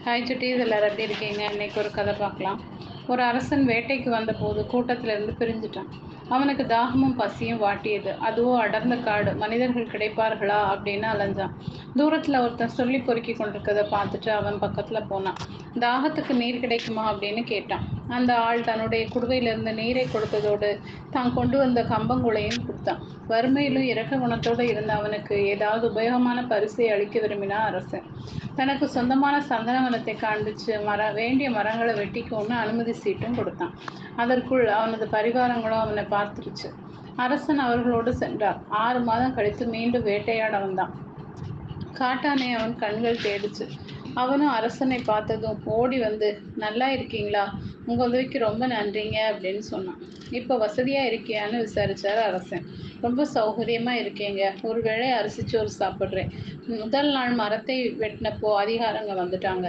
Hi சுட்டீஸ், எல்லாரும் எப்படி இருக்கீங்க? இன்னைக்கு ஒரு கதை பார்க்கலாம். ஒரு அரசன் வேட்டைக்கு வந்தபோது கூட்டத்திலிருந்து பிரிஞ்சுட்டான். அவனுக்கு தாகமும் பசியும் வாட்டியது. அதுவோ அடர்ந்த காடு. மனிதர்கள் கிடைப்பார்களா அப்படின்னு அலைஞ்சான். தூரத்தில் ஒருத்தன் சொல்லி பொறுக்கி கொண்டிருக்கதை பார்த்துட்டு அவன் பக்கத்தில் போனான். தாகத்துக்கு நீர் கிடைக்குமா அப்படின்னு கேட்டான். அந்த ஆள் தன்னுடைய குடுவையிலிருந்து நீரை கொடுத்ததோடு தான் கொண்டு வந்த கம்பங்குளையும் கொடுத்தான். வறுமையிலும் இரக்க குணத்தோடு இருந்த அவனுக்கு ஏதாவது உபயோகமான பரிசை அளிக்க விரும்பினான் அரசன். தனக்கு சொந்தமான சந்தனவனத்தை காண்பிச்சு வேண்டிய மரங்களை வெட்டிக்கோன்னு அனுமதி சீட்டும் கொடுத்தான். அதற்குள் அவனது பரிவாரங்களும் அவனை பார்த்துருச்சு. அரசன் அவர்களோடு சென்றார். 6 மாதம் கழித்து மீண்டும் வேட்டையாட வந்தான். காட்டானை அவன் கண்கள் தேடிச்சு. அவனும் அரசனை பார்த்ததும் ஓடி வந்து, நல்லா இருக்கீங்களா, உங்க உதவிக்கு ரொம்ப நன்றிங்க அப்படின்னு சொன்னான். இப்போ வசதியா இருக்கியான்னு விசாரிச்சார் அரசன். ரொம்ப சௌகரியமா இருக்கேங்க. ஒரு வேளை அரிசிச்சோறு சாப்பிட்றேன். முதல் நாள் மரத்தை வெட்டினப்போ அதிகாரங்க வந்துட்டாங்க.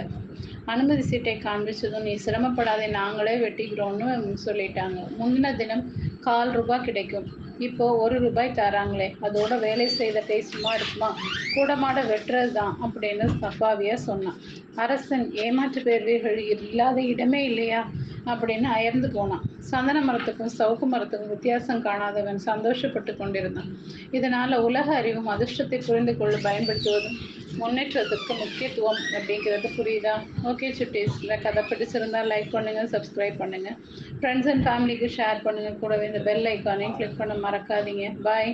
அனுமதி சீட்டை காண்பிச்சதும், நீ சிரமப்படாதே, நாங்களே வெட்டிக்கிறோன்னு சொல்லிட்டாங்க. முந்தின தினம் ₹1/4 கிடைக்கும். இப்போ ₹1 தராங்களே, அதோட வேலை செய்த கை சும்மா இருக்குமா? கூடமாட வெட்டுறது தான் அப்படின்னு சஃபாவியா சொன்னான். அரசன், ஏமாற்று பேர்வீர்கள் இல்லாத இடமே இல்லையா அப்படின்னு அயர்ந்து போனான். சந்தன மரத்துக்கும் சவுக்கு மரத்துக்கும் வித்தியாசம் காணாதவன் சந்தோஷப்பட்டு கொண்டிருந்தான். இதனால உலக அறிவும் அதிர்ஷ்டத்தை புரிந்து கொள்ள பயன்படுத்துவதும் முன்னேற்றத்துக்கு முக்கியத்துவம் அப்படிங்கிறது புரியுதா? ஓகே சுட்டீஸ், இல்லை கதை பிடிச்சிருந்தா லைக் பண்ணுங்கள், சப்ஸ்கிரைப் பண்ணுங்கள், ஃப்ரெண்ட்ஸ் அண்ட் ஃபேமிலிக்கு ஷேர் பண்ணுங்கள். கூடவே இந்த பெல் ஐக்கானையும் கிளிக் பண்ண மறக்காதீங்க. பாய்.